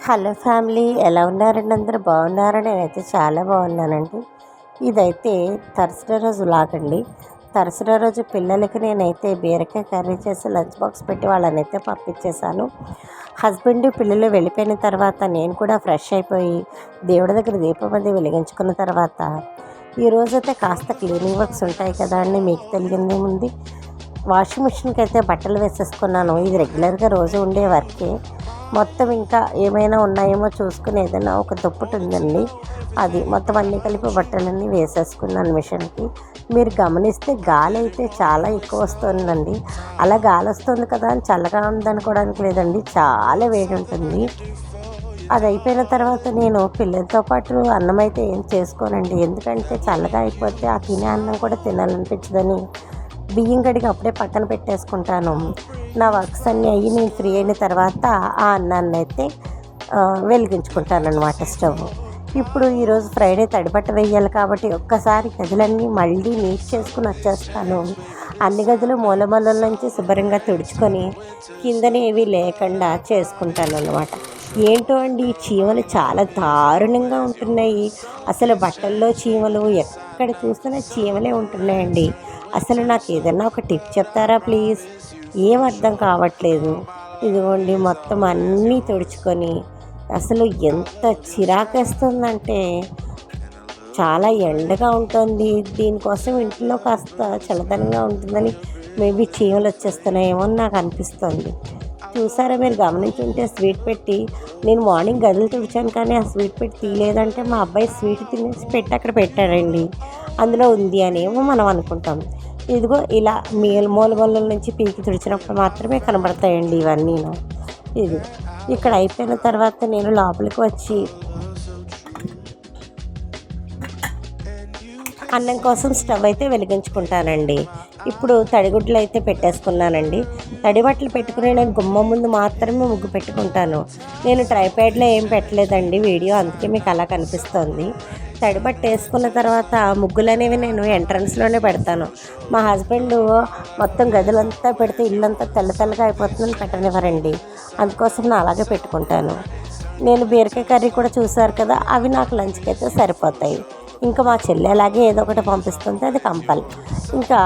Hello family, ఎలా ఉన్నారండి? అందరూ బాగున్నారా? నేనైతే చాలా బాగున్నానండి. ఇదైతే థర్స్డే రోజు లాగండి. థర్స్డే రోజు పిల్లలకి నేనైతే బీరకాయ కర్రీ చేసి లంచ్ బాక్స్ పెట్టి వాళ్ళనైతే పంపించేశాను. హస్బెండ్ పిల్లలు వెళ్ళిపోయిన తర్వాత నేను కూడా ఫ్రెష్ అయిపోయి దేవుడి దగ్గర దీపం అది వెలిగించుకున్న తర్వాత ఈరోజైతే కాస్త క్లీనింగ్ వర్క్స్ ఉంటాయి కదా అండి, మీకు తెలియదేముంది. వాషింగ్ మిషన్కి అయితే బట్టలు వేసేసుకున్నాను. ఇది రెగ్యులర్గా రోజు ఉండే వర్కే. మొత్తం ఇంకా ఏమైనా ఉన్నాయేమో చూసుకుని ఏదైనా ఒక దుప్పటి ఉందండి, అది మొత్తం అన్నీ కలిపి బట్టలన్నీ వేసేసుకున్నాను మిషన్కి. మీరు గమనిస్తే గాలి అయితే చాలా ఎక్కువ వస్తుందండి. అలా గాలి వస్తుంది కదా అని చల్లగా ఉందనుకోవడానికి లేదండి, చాలా వేడి ఉంటుంది. అది అయిపోయిన తర్వాత నేను పిల్లలతో పాటు అన్నం అయితే ఏం చేసుకోనండి, ఎందుకంటే చల్లగా అయిపోతే ఆ తినే అన్నం కూడా తినాలనిపించదని బియ్యం కడిగి అప్పుడే పక్కన పెట్టేసుకుంటాను. నా వర్క్స్ అన్నీ అయ్యి నేను ఫ్రీ అయిన తర్వాత ఆ అన్నాన్ని అయితే వెలిగించుకుంటాను స్టవ్. ఇప్పుడు ఈరోజు ఫ్రైడే తడిబట్ట వేయాలి కాబట్టి ఒక్కసారి గదులన్నీ మళ్ళీ నీట్ చేసుకుని వచ్చేస్తాను. అన్ని గదులు మూలమూలల నుంచి శుభ్రంగా తుడుచుకొని కిందనే ఏవి లేకుండా చేసుకుంటాను అన్నమాట. ఏంటో అండి, ఈ చీమలు చాలా దారుణంగా ఉంటున్నాయి. అసలు బట్టల్లో చీమలు, ఎక్కడ చూసినా చీమలే ఉంటున్నాయండి. అసలు నాకు ఏదన్నా ఒక టిప్ చెప్తారా ప్లీజ్? ఏం అర్థం కావట్లేదు. ఇదిగోండి మొత్తం అన్నీ తుడుచుకొని అసలు ఎంత చిరాకేస్తుందంటే, చాలా ఎండగా ఉంటుంది. దీనికోసం ఇంట్లో కాస్త చల్లదనంగా ఉంటుందని మేబీ చీమలు వచ్చేస్తున్నాయేమో అని నాకు అనిపిస్తుంది. చూసారా, మీరు గమనించుంటే స్వీట్ పెట్టి నేను మార్నింగ్ గదులు తుడిచాను కానీ ఆ స్వీట్ పెట్టి తీయలేదంటే మా అబ్బాయి స్వీట్ తినేసి పెట్టి అక్కడ పెట్టాడండి. అందులో ఉంది అని ఏమో మనం అనుకుంటాం. ఇదిగో ఇలా మూల నుంచి పీకి తుడిచినప్పుడు మాత్రమే కనబడతాయండి ఇవన్నీ. ఇది ఇక్కడ అయిపోయిన తర్వాత నేను లోపలికి వచ్చి అన్నం కోసం స్టవ్ అయితే వెలిగించుకుంటానండి. ఇప్పుడు తడిగుడ్లు అయితే పెట్టేసుకున్నానండి. తడి బట్టలు పెట్టుకుని నేను గుమ్మం ముందు మాత్రమే ముగ్గు పెట్టుకుంటాను. నేను ట్రైప్యాడ్లో ఏం పెట్టలేదండి వీడియో, అందుకే మీకు అలా కనిపిస్తుంది. తడి బట్ట వేసుకున్న తర్వాత ముగ్గులు అనేవి నేను ఎంట్రన్స్లోనే పెడతాను. మా హస్బెండ్ మొత్తం గదులంతా పెడితే ఇల్లంతా తెల్లగా అయిపోతుందని పెట్టనివ్వరండి, అందుకోసం నేను అలాగే పెట్టుకుంటాను. నేను బీరకాయ కర్రీ కూడా చూసారు కదా, అవి నాకు లంచ్కి అయితే సరిపోతాయి. ఇంకా మా చెల్లి అలాగే ఏదో ఒకటి పంపిస్తుంది, అది కంపల్. ఇంకా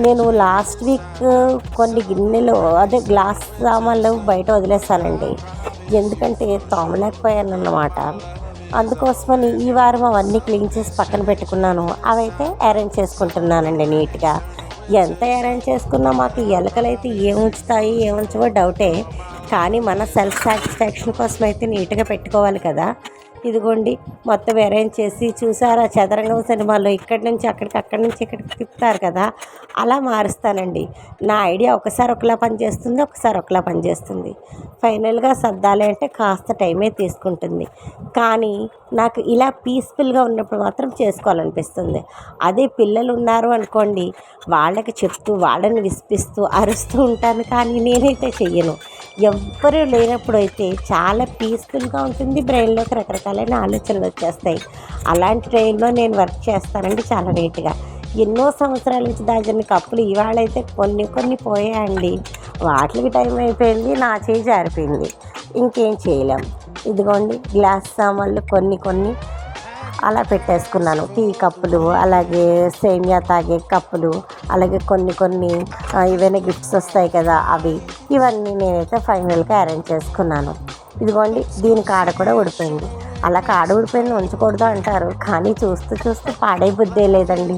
నేను లాస్ట్ వీక్ కొన్ని గిన్నెలు, అదే గ్లాస్ సామాన్లు బయట వదిలేస్తానండి, ఎందుకంటే తోమలేకపోయాను అన్నమాట. అందుకోసమని ఈ వారం అవన్నీ క్లీన్ చేసి పక్కన పెట్టుకున్నాను. అవైతే అరేంజ్ చేసుకుంటున్నానండి నీట్గా. ఎంత అరేంజ్ చేసుకున్నా మాకు ఎలకలు అయితే ఏం ఉంచుతాయి ఏం ఉంచవో డౌటే, కానీ మన సెల్ఫ్ సాటిస్ఫాక్షన్ కోసం అయితే నీట్గా పెట్టుకోవాలి కదా. ఇదిగోండి మొత్తం అరేంజ్ చేసి, చూసారా చదరంగం సినిమాలో ఇక్కడి నుంచి అక్కడికి, అక్కడి నుంచి ఇక్కడికి తిప్పుతారు కదా, అలా మారుస్తానండి. నా ఐడియా ఒకసారి ఒకలా పనిచేస్తుంది, ఒకసారి ఒకలా పనిచేస్తుంది. ఫైనల్గా సర్దాలి అంటే కాస్త టైమే తీసుకుంటుంది, కానీ నాకు ఇలా పీస్ఫుల్గా ఉన్నప్పుడు మాత్రం చేసుకోవాలనిపిస్తుంది. అదే పిల్లలు ఉన్నారు అనుకోండి, వాళ్ళకి చెప్తూ వాళ్ళని విసిపిస్తూ అరుస్తూ ఉంటాను, కానీ నేనైతే చెయ్యను. ఎవ్వరూ లేనప్పుడు అయితే చాలా పీస్ఫుల్గా ఉంటుంది, బ్రెయిన్లోకి రకరకాలైన ఆలోచనలు వచ్చేస్తాయి. అలాంటి ట్రైన్లో నేను వర్క్ చేస్తానండి చాలా నీట్గా. ఎన్నో సంవత్సరాల నుంచి దాచిన కప్పులు ఇవాళ అయితే కొన్ని పోయాయండి. వాటికి టైం అయిపోయింది, నా చేయి జారిపోయింది, ఇంకేం చేయలేం. ఇదిగోండి గ్లాస్ సామాన్లు కొన్ని అలా పెట్టేసుకున్నాను. టీ కప్పులు, అలాగే సేమియా తాగే కప్పులు, అలాగే కొన్ని ఏవైనా గిఫ్ట్స్ వస్తాయి కదా అవి, ఇవన్నీ నేనైతే ఫైనల్గా అరేంజ్ చేసుకున్నాను. ఇదిగోండి దీని కాడ కూడా ఊడిపోయింది. అలా కాడ ఊడిపోయింది ఉంచకూడదు అంటారు, కానీ చూస్తూ పాడే బుద్ధే లేదండి,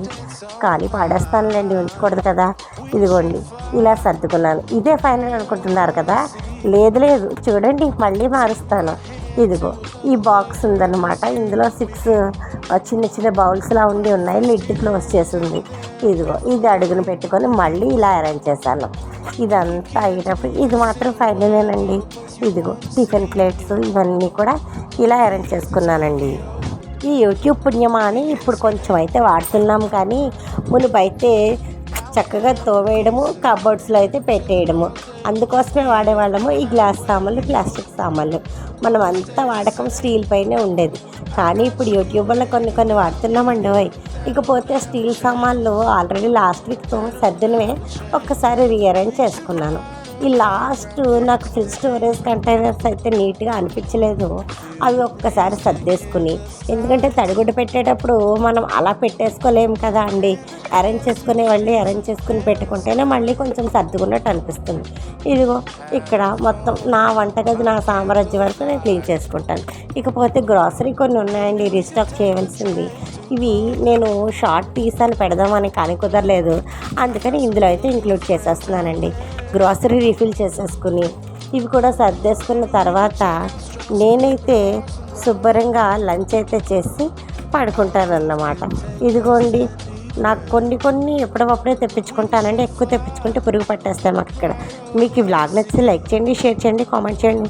కానీ పాడేస్తానులేండి, ఉంచకూడదు కదా. ఇదిగోండి ఇలా సర్దుకున్నాను. ఇదే ఫైనల్ అనుకుంటున్నారు కదా, లేదు చూడండి మళ్ళీ మారుస్తాను. ఇదిగో ఈ బాక్స్ ఉందన్నమాట, ఇందులో 6 చిన్న బౌల్స్లా ఉన్నాయి, లిడ్ క్లోజ్ చేసింది. ఇదిగో ఇది అడుగును పెట్టుకొని మళ్ళీ ఇలా అరేంజ్ చేశాను. ఇదంతా అయినప్పుడు ఇది మాత్రం ఫైనలేనండి. ఇదిగో టిఫిన్ ప్లేట్స్ ఇవన్నీ కూడా ఇలా అరేంజ్ చేసుకున్నానండి. ఈ యూట్యూబ్ పుణ్యమా అని ఇప్పుడు కొంచెం అయితే వాడుతున్నాం, కానీ మునుపైతే చక్కగా తోవేయడము, కబోర్డ్స్లో అయితే పెట్టేయడము, అందుకోసమే వాడేవాళ్ళము ఈ గ్లాస్ సామాన్లు, ప్లాస్టిక్ సామాన్లు. మనం అంతా వాడకం స్టీల్ పైనే ఉండేది, కానీ ఇప్పుడు యూట్యూబ్లో కొన్ని వాడుతున్నామండి. ఇకపోతే స్టీల్ సామాన్లు ఆల్రెడీ లాస్ట్ వీక్తో సర్దినవే ఒక్కసారి రీఅరేంజ్ చేసుకున్నాను. ఈ లాస్ట్ నాకు ఫ్రిడ్జ్ స్టోరేజ్ కంటైనర్స్ అయితే నీట్గా అనిపించలేదు. అవి ఒక్కసారి సర్దేసుకుని, ఎందుకంటే తడిగుడ్డ పెట్టేటప్పుడు మనం అలా పెట్టేసుకోలేము కదా అండి. అరేంజ్ చేసుకుని పెట్టుకుంటేనే మళ్ళీ కొంచెం సర్దుకున్నట్టు అనిపిస్తుంది. ఇదిగో ఇక్కడ మొత్తం నా వంటగది, నా సామ్రాజ్యం వరకు నేను క్లీన్ చేసుకుంటాను. ఇకపోతే గ్రాసరీ కొన్ని ఉన్నాయండి రీస్టాక్ చేయవలసింది. ఇవి నేను షార్ట్ తీసాను పెడదామని, కానీ కుదరలేదు. అందుకని ఇందులో అయితే ఇంక్లూడ్ చేసేస్తున్నానండి. గ్రాసరీ రీఫిల్ చేసేసుకుని ఇవి కూడా సర్దేసుకున్న తర్వాత నేనైతే శుభ్రంగా లంచ్ అయితే చేసి పడుకుంటానన్నమాట. ఇదిగోండి, నాకు కొన్ని ఎప్పుడప్పుడే తెప్పించుకుంటానండి. ఎక్కువ తెప్పించుకుంటే పురుగు పట్టేస్తాయి మాకు ఇక్కడ. మీకు ఈ వ్లాగ్ నచ్చితే లైక్ చేయండి, షేర్ చేయండి, కామెంట్ చేయండి,